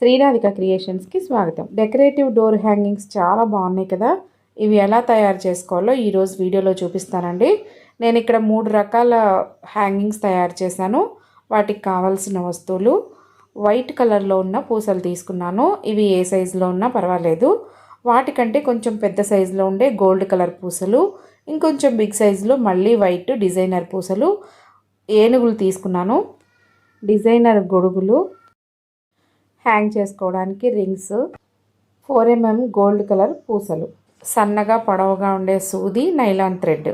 శ్రీరాధిక క్రియేషన్స్కి స్వాగతం. Decorative door hangings చాలా బాగున్నాయి కదా. ఇవి ఎలా తయారు చేసుకోవాలో ఈరోజు వీడియోలో చూపిస్తానండి. నేను ఇక్కడ 3 రకాల హ్యాంగింగ్స్ తయారు చేశాను. వాటికి కావాల్సిన వస్తువులు వైట్ కలర్లో ఉన్న పూసలు తీసుకున్నాను. ఇవి ఏ సైజులో ఉన్నా పర్వాలేదు. వాటికంటే కొంచెం పెద్ద సైజులో ఉండే గోల్డ్ కలర్ పూసలు, ఇంకొంచెం బిగ్ సైజులో మళ్ళీ వైట్ డిజైనర్ పూసలు, ఏనుగులు తీసుకున్నాను, డిజైనర్ గొడుగులు, హ్యాంగ్ చేసుకోవడానికి రింగ్స్, 4mm గోల్డ్ కలర్ పూసలు, సన్నగా పొడవుగా ఉండే సూది, నైలాన్ థ్రెడ్.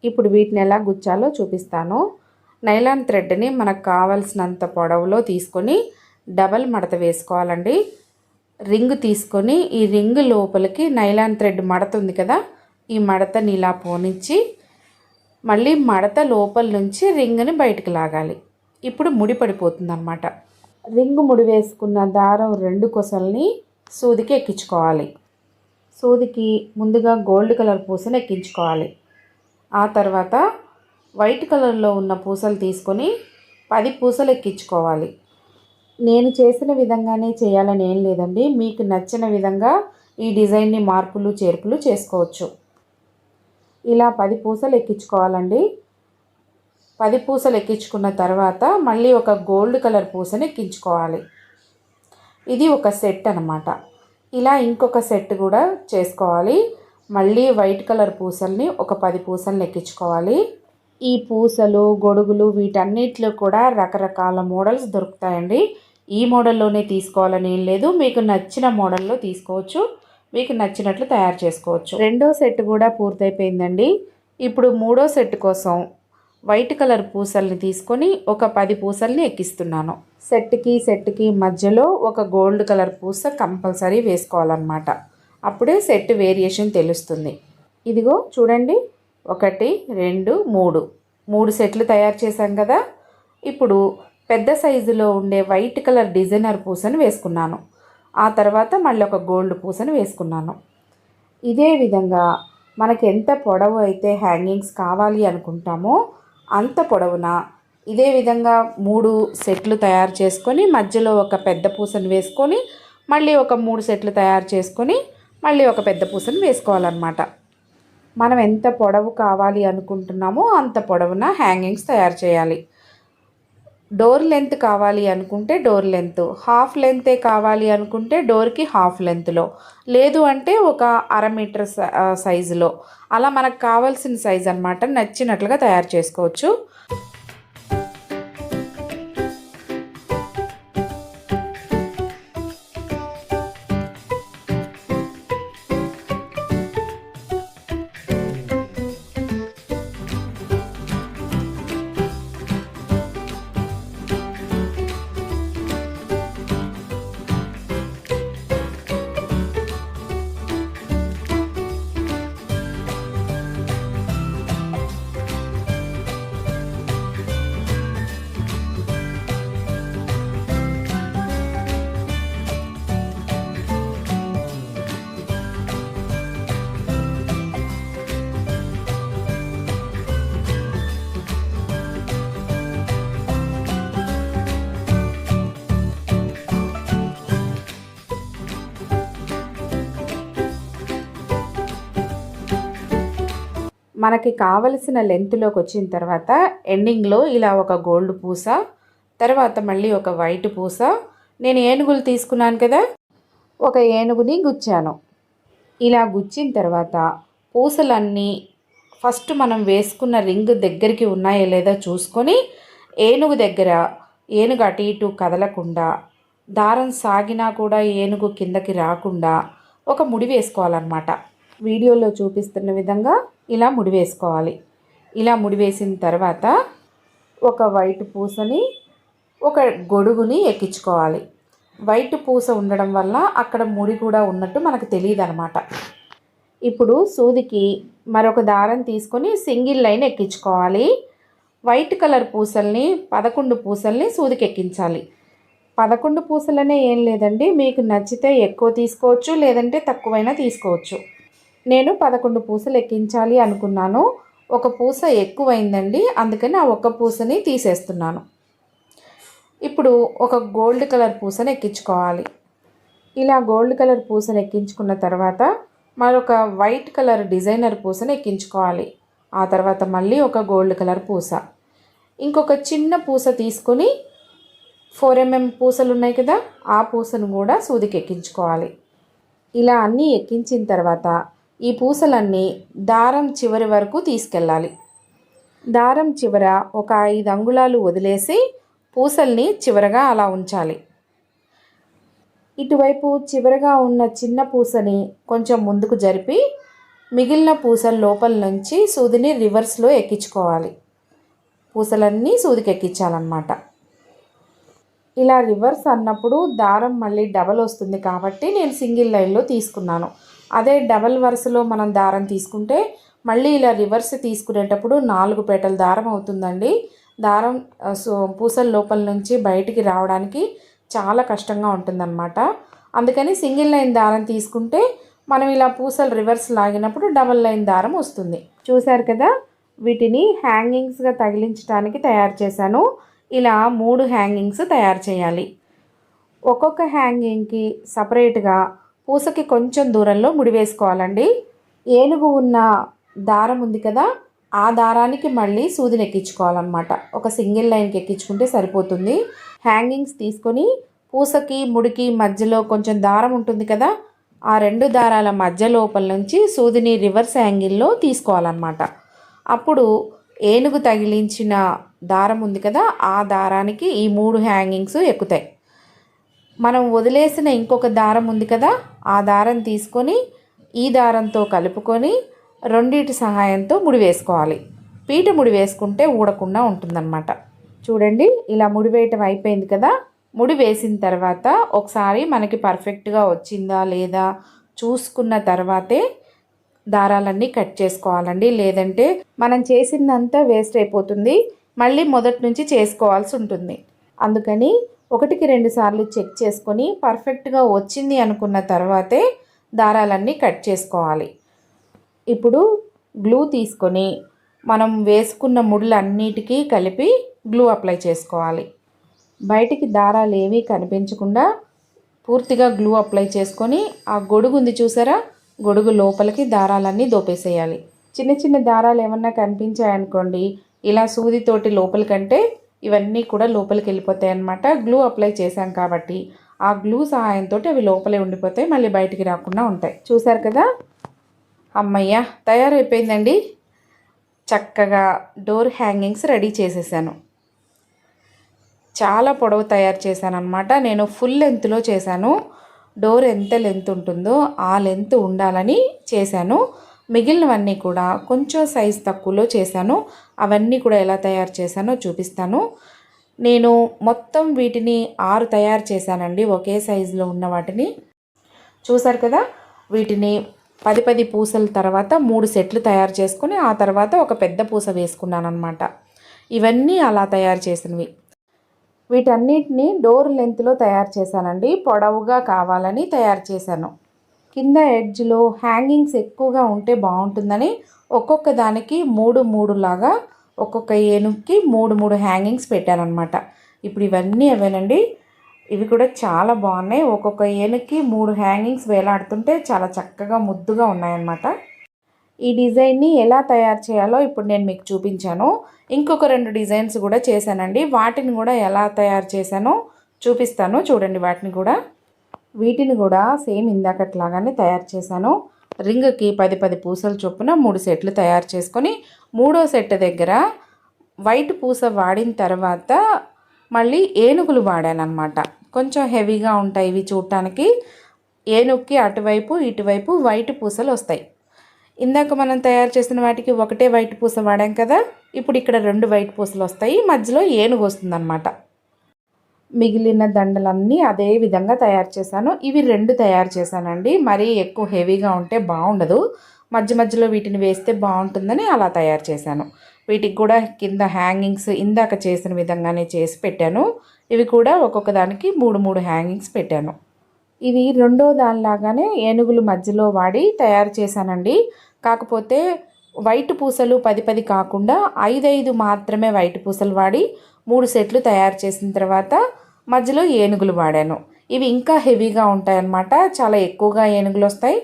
ఇప్పుడు వీటిని ఎలా గుచ్చాలో చూపిస్తాను. నైలాన్ థ్రెడ్ని మనకు కావాల్సినంత పొడవులో తీసుకొని డబల్ మడత వేసుకోవాలండి. రింగ్ తీసుకొని ఈ రింగ్ లోపలికి నైలాన్ థ్రెడ్ మడత ఉంది కదా, ఈ మడతని ఇలా పోనిచ్చి మళ్ళీ మడత లోపల నుంచి రింగ్ని బయటకు లాగాలి. ఇప్పుడు ముడి పడిపోతుంది అన్నమాట. రింగు ముడి వేసుకున్న దారం 2 కొసల్ని సూదికి ఎక్కించుకోవాలి. సూదికి ముందుగా గోల్డ్ కలర్ పూసను ఎక్కించుకోవాలి. ఆ తర్వాత వైట్ కలర్లో ఉన్న పూసలు తీసుకొని 10 పూసలు ఎక్కించుకోవాలి. నేను చేసిన విధంగానే చేయాలని ఏం లేదండి, మీకు నచ్చిన విధంగా ఈ డిజైన్ని మార్పులు చేర్పులు చేసుకోవచ్చు. ఇలా 10 పూసలు ఎక్కించుకోవాలండి. 10 పూసలు ఎక్కించుకున్న తర్వాత మళ్ళీ ఒక గోల్డ్ కలర్ పూసని ఎక్కించుకోవాలి. ఇది ఒక సెట్ అన్నమాట. ఇలా ఇంకొక సెట్ కూడా చేసుకోవాలి. మళ్ళీ వైట్ కలర్ పూసల్ని ఒక 10 పూసల్ని ఎక్కించుకోవాలి. ఈ పూసలు, గొడుగులు వీటన్నిటిలో కూడా రకరకాల మోడల్స్ దొరుకుతాయండి. ఈ మోడల్లోనే తీసుకోవాలని ఏం లేదు, మీకు నచ్చిన మోడల్లో తీసుకోవచ్చు, మీకు నచ్చినట్లు తయారు చేసుకోవచ్చు. రెండో సెట్ కూడా పూర్తయిపోయిందండి. ఇప్పుడు మూడో సెట్ కోసం వైట్ కలర్ పూసల్ని తీసుకొని ఒక 10 పూసల్ని ఎక్కిస్తున్నాను. సెట్కి మధ్యలో ఒక గోల్డ్ కలర్ పూస కంపల్సరీ వేసుకోవాలన్నమాట. అప్పుడే సెట్ వేరియేషన్ తెలుస్తుంది. ఇదిగో చూడండి, 1 2 3 సెట్లు తయారు చేశాం కదా. ఇప్పుడు పెద్ద సైజులో ఉండే వైట్ కలర్ డిజైనర్ పూసను వేసుకున్నాను. ఆ తర్వాత మళ్ళీ ఒక గోల్డ్ పూసను వేసుకున్నాను. ఇదే విధంగా మనకి ఎంత పొడవు అయితే హ్యాంగింగ్స్ కావాలి అనుకుంటామో అంత పొడవున ఇదే విధంగా 3 సెట్లు తయారు చేసుకొని మధ్యలో ఒక పెద్ద పూసను వేసుకొని మళ్ళీ ఒక 3 సెట్లు తయారు చేసుకొని మళ్ళీ ఒక పెద్ద పూసను వేసుకోవాలన్నమాట. మనం ఎంత పొడవు కావాలి అనుకుంటున్నామో అంత పొడవున హ్యాంగింగ్స్ తయారు చేయాలి. డోర్ లెంత్ కావాలి అనుకుంటే డోర్ లెంత్, హాఫ్ లెంతే కావాలి అనుకుంటే డోర్కి హాఫ్ లెంత్లో, లేదు అంటే ఒక 1/2 మీటర్ సైజులో, అలా మనకు కావాల్సిన సైజు అన్నమాట, నచ్చినట్లుగా తయారు చేసుకోవచ్చు. మనకి కావలసిన లెంత్లోకి వచ్చిన తర్వాత ఎండింగ్లో ఇలా ఒక గోల్డ్ పూస, తర్వాత మళ్ళీ ఒక వైట్ పూస, నేను ఏనుగులు తీసుకున్నాను కదా, ఒక ఏనుగుని గుచ్చాను. ఇలా గుచ్చిన తర్వాత పూసలన్నీ ఫస్ట్ మనం వేసుకున్న రింగ్ దగ్గరికి ఉన్నాయో లేదో చూసుకొని ఏనుగు దగ్గర ఏనుగు అటు ఇటు కదలకుండా, దారం సాగినా కూడా ఏనుగు కిందకి రాకుండా ఒక ముడి వేసుకోవాలన్నమాట. వీడియోలో చూపిస్తున్న విధంగా ఇలా ముడి వేసుకోవాలి. ఇలా ముడి వేసిన తర్వాత ఒక వైట్ పూసని, ఒక గొడుగుని ఎక్కించుకోవాలి. వైట్ పూస ఉండడం వల్ల అక్కడ ముడి కూడా ఉన్నట్టు మనకు తెలియదు అనమాట. ఇప్పుడు సూదికి మరొక దారం తీసుకొని సింగిల్ లైన్ ఎక్కించుకోవాలి. వైట్ కలర్ పూసల్ని 11 పూసల్ని సూదికి ఎక్కించాలి. 11 పూసలనే ఏం లేదండి, మీకు నచ్చితే ఎక్కువ తీసుకోవచ్చు, లేదంటే తక్కువైనా తీసుకోవచ్చు. నేను 11 పూసలు ఎక్కించాలి అనుకున్నాను. ఒక పూస ఎక్కువైందండి, అందుకని ఆ ఒక్క పూసని తీసేస్తున్నాను. ఇప్పుడు ఒక గోల్డ్ కలర్ పూసను ఎక్కించుకోవాలి. ఇలా గోల్డ్ కలర్ పూసను ఎక్కించుకున్న తర్వాత మరొక వైట్ కలర్ డిజైనర్ పూసను ఎక్కించుకోవాలి. ఆ తర్వాత మళ్ళీ ఒక గోల్డ్ కలర్ పూస, ఇంకొక చిన్న పూస తీసుకొని 4mm పూసలు ఉన్నాయి కదా, ఆ పూసను కూడా సూదికి ఎక్కించుకోవాలి. ఇలా అన్నీ ఎక్కించిన తర్వాత ఈ పూసలన్నీ దారం చివరి వరకు తీసుకెళ్ళాలి. దారం చివర ఒక 5 అంగుళాలు వదిలేసి పూసల్ని చివరగా అలా ఉంచాలి. ఇటువైపు చివరగా ఉన్న చిన్న పూసని కొంచెం ముందుకు జరిపి మిగిలిన పూసల లోపల నుంచి సూదిని రివర్స్లో ఎక్కించుకోవాలి. పూసలన్నీ సూదికి ఎక్కించాలన్నమాట. ఇలా రివర్స్ అన్నప్పుడు దారం మళ్ళీ డబల్ వస్తుంది కాబట్టి నేను సింగిల్ లైన్లో తీసుకున్నాను. అదే డబల్ వరుసలో మనం దారం తీసుకుంటే మళ్ళీ ఇలా రివర్స్ తీసుకునేటప్పుడు 4 పేటల దారం అవుతుందండి. దారం పూసల లోపల నుంచి బయటికి రావడానికి చాలా కష్టంగా ఉంటుందన్నమాట. అందుకని సింగిల్ లైన్ దారం తీసుకుంటే మనం ఇలా పూసలు రివర్స్ లాగినప్పుడు డబల్ లైన్ దారం వస్తుంది. చూశారు కదా, వీటిని హ్యాంగింగ్స్గా తగిలించడానికి తయారు చేశాను. ఇలా 3 హ్యాంగింగ్స్ తయారు చేయాలి. ఒక్కొక్క హ్యాంగింగ్కి సపరేట్గా పూసకి కొంచెం దూరంలో ముడి వేసుకోవాలండి. ఏనుగు ఉన్న దారం ఉంది కదా, ఆ దారానికి మళ్ళీ సూదిని ఎక్కించుకోవాలన్నమాట. ఒక సింగిల్ లైన్కి ఎక్కించుకుంటే సరిపోతుంది. హ్యాంగింగ్స్ తీసుకొని పూసకి ముడికి మధ్యలో కొంచెం దారం ఉంటుంది కదా, ఆ 2 దారాల మధ్య లోపల నుంచి సూదిని రివర్స్ యాంగిల్లో తీసుకోవాలన్నమాట. అప్పుడు ఏనుగు తగిలించిన దారం ఉంది కదా, ఆ దారానికి ఈ 3 హ్యాంగింగ్స్ ఎక్కుతాయి. మనం వదిలేసిన ఇంకొక దారం ఉంది కదా, ఆ దారం తీసుకొని ఈ దారంతో కలుపుకొని రెండిటి సహాయంతో ముడి వేసుకోవాలి. పీట ముడి వేసుకుంటే ఊడకుండా ఉంటుందన్నమాట. చూడండి, ఇలా ముడి వేయటం అయిపోయింది కదా. ముడి వేసిన తర్వాత ఒకసారి మనకి పర్ఫెక్ట్గా వచ్చిందా లేదా చూసుకున్న తర్వాతే దారాలన్నీ కట్ చేసుకోవాలండి. లేదంటే మనం చేసిందంతా వేస్ట్ అయిపోతుంది, మళ్ళీ మొదటి నుంచి చేసుకోవాల్సి ఉంటుంది. అందుకని 1కి 2 సార్లు చెక్ చేసుకొని పర్ఫెక్ట్గా వచ్చింది అనుకున్న తర్వాతే దారాలన్నీ కట్ చేసుకోవాలి. ఇప్పుడు గ్లూ తీసుకొని మనం వేసుకున్న ముడులన్నిటికీ కలిపి గ్లూ అప్లై చేసుకోవాలి. బయటికి దారాలు ఏమీ కనిపించకుండా పూర్తిగా గ్లూ అప్లై చేసుకొని ఆ గొడుగు ఉంది చూసారా, గొడుగు లోపలికి దారాలన్నీ దోపేసేయాలి. చిన్న చిన్న దారాలు ఏమన్నా కనిపించాయనుకోండి, ఇలా సూదితోటి లోపలికంటే ఇవన్నీ కూడా లోపలికి వెళ్ళిపోతాయి అన్నమాట. గ్లూ అప్లై చేశాం కాబట్టి ఆ గ్లూ సహాయంతో అవి లోపలే ఉండిపోతాయి, మళ్ళీ బయటికి రాకుండా ఉంటాయి. చూసారు కదా, అమ్మయ్య తయారైపోయిందండి. చక్కగా డోర్ హ్యాంగింగ్స్ రెడీ చేసేసాను. చాలా పొడవు తయారు చేశాను అనమాట. నేను ఫుల్ లెంత్లో చేశాను. డోర్ ఎంత లెంత్ ఉంటుందో ఆ లెంత్ ఉండాలని చేశాను. మిగిలినవన్నీ కూడా కొంచెం సైజ్ తక్కువలో చేశాను. అవన్నీ కూడా ఎలా తయారు చేశానో చూపిస్తాను. నేను మొత్తం వీటిని 6 తయారు చేశానండి, ఒకే సైజులో ఉన్న వాటిని. చూసారు కదా, వీటిని 10 పూసల తర్వాత 3 సెట్లు తయారు చేసుకొని ఆ తర్వాత ఒక పెద్ద పూస వేసుకున్నాను అనమాట. ఇవన్నీ అలా తయారు చేసినవి. వీటన్నిటిని డోర్ లెంత్లో తయారు చేశానండి. పొడవుగా కావాలని తయారు చేశాను. కింద ఎడ్జ్లో హ్యాంగింగ్స్ ఎక్కువగా ఉంటే బాగుంటుందని ఒక్కొక్క దానికి 3 లాగా ఒక్కొక్క ఏనుగుకి 3 హ్యాంగింగ్స్ పెట్టానమాట. ఇప్పుడు ఇవన్నీ అవేనండి. ఇవి కూడా చాలా బాగున్నాయి. ఒక్కొక్క ఏనుగుకి 3 హ్యాంగింగ్స్ వేలాడుతుంటే చాలా చక్కగా ముద్దుగా ఉన్నాయన్నమాట. ఈ డిజైన్ని ఎలా తయారు చేయాలో ఇప్పుడు నేను మీకు చూపించాను. ఇంకొక 2 డిజైన్స్ కూడా చేశానండి. వాటిని కూడా ఎలా తయారు చేశానో చూపిస్తాను, చూడండి. వీటిని కూడా సేమ్ ఇందాకట్లాగానే తయారు చేశాను. రింగ్కి 10 పూసల చొప్పున 3 సెట్లు తయారు చేసుకొని 3వ సెట్ దగ్గర వైట్ పూస వాడిన తర్వాత మళ్ళీ ఏనుగులు వాడానమాట. కొంచెం హెవీగా ఉంటాయి ఇవి చూడటానికి. ఏనుగుకి అటువైపు ఇటువైపు వైట్ పూసలు వస్తాయి. ఇందాక మనం తయారు చేసిన వాటికి ఒకటే వైట్ పూస వాడాం కదా, ఇప్పుడు ఇక్కడ 2 వైట్ పూసలు వస్తాయి, మధ్యలో ఏనుగు వస్తుందన్నమాట. మిగిలిన దండలన్నీ అదే విధంగా తయారు చేశాను. ఇవి 2 తయారు చేశానండి. మరీ ఎక్కువ హెవీగా ఉంటే బాగుండదు, మధ్య మధ్యలో వీటిని వేస్తే బాగుంటుందని అలా తయారు చేశాను. వీటికి కూడా కింద హ్యాంగింగ్స్ ఇందాక చేసిన విధంగానే చేసి పెట్టాను. ఇవి కూడా ఒక్కొక్క దానికి 3 హ్యాంగింగ్స్ పెట్టాను. ఇది రెండో దానిలాగానే ఏనుగులు మధ్యలో వాడి తయారు చేశానండి. కాకపోతే వైట్ పూసలు 10 కాకుండా 5 మాత్రమే వైట్ పూసలు వాడి 3 సెట్లు తయారు చేసిన తర్వాత మధ్యలో ఏనుగులు వాడాను. ఇవి ఇంకా హెవీగా ఉంటాయన్నమాట. చాలా ఎక్కువగా ఏనుగులు వస్తాయి,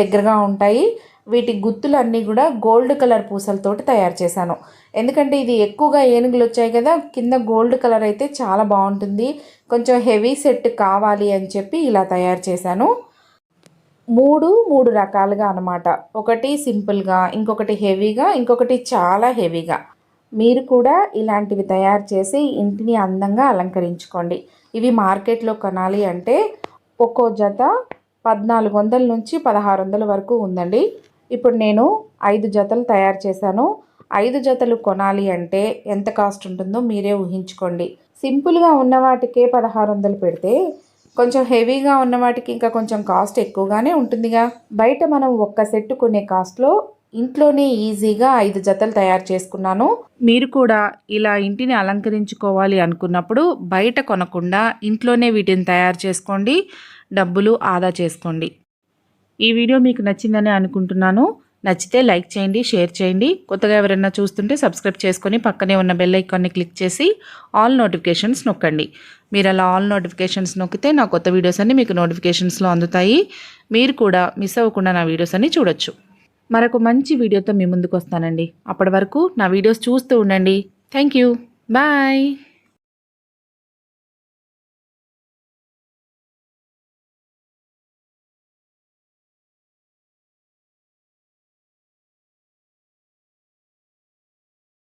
దగ్గరగా ఉంటాయి. వీటి గుత్తులన్నీ కూడా గోల్డ్ కలర్ పూసలతోటి తయారు చేశాను. ఎందుకంటే ఇది ఎక్కువగా ఏనుగులు వచ్చాయి కదా, కింద గోల్డ్ కలర్ అయితే చాలా బాగుంటుంది. కొంచెం హెవీ సెట్ కావాలి అని చెప్పి ఇలా తయారు చేశాను. మూడు రకాలుగా అనమాట. ఒకటి సింపుల్గా, ఇంకొకటి హెవీగా, ఇంకొకటి చాలా హెవీగా. మీరు కూడా ఇలాంటివి తయారు చేసి ఇంటిని అందంగా అలంకరించుకోండి. ఇవి మార్కెట్లో కొనాలి అంటే ఒక్కో జత 1400 నుంచి 1600 వరకు ఉందండి. ఇప్పుడు నేను 5 జతలు తయారు చేశాను. 5 జతలు కొనాలి అంటే ఎంత కాస్ట్ ఉంటుందో మీరే ఊహించుకోండి. సింపుల్గా ఉన్న వాటికే 1600 పెడితే కొంచెం హెవీగా ఉన్న వాటికి ఇంకా కొంచెం కాస్ట్ ఎక్కువగానే ఉంటుందిగా. బయట మనం ఒక్క సెట్ కొనే కాస్ట్లో ఇంట్లోనే ఈజీగా 5 జతలు తయారు చేసుకున్నాను. మీరు కూడా ఇలా ఇంటిని అలంకరించుకోవాలి అనుకున్నప్పుడు బయట కొనకుండా ఇంట్లోనే వీటిని తయారు చేసుకోండి, డబ్బులు ఆదా చేసుకోండి. ఈ వీడియో మీకు నచ్చిందని అనుకుంటున్నాను. నచ్చితే లైక్ చేయండి, షేర్ చేయండి. కొత్తగా ఎవరైనా చూస్తుంటే సబ్స్క్రైబ్ చేసుకొని పక్కనే ఉన్న బెల్ ఐకాన్ని క్లిక్ చేసి ఆల్ నోటిఫికేషన్స్ నొక్కండి. మీరు అలా ఆల్ నోటిఫికేషన్స్ నొక్కితే నా కొత్త వీడియోస్ అన్నీ మీకు నోటిఫికేషన్స్లో అందుతాయి. మీరు కూడా మిస్ అవ్వకుండా నా వీడియోస్ అన్నీ చూడొచ్చు. మరొక మంచి వీడియోతో మీ ముందుకు వస్తానండి. అప్పటి వరకు నా వీడియోస్ చూస్తూ ఉండండి. Thank you. బాయ్.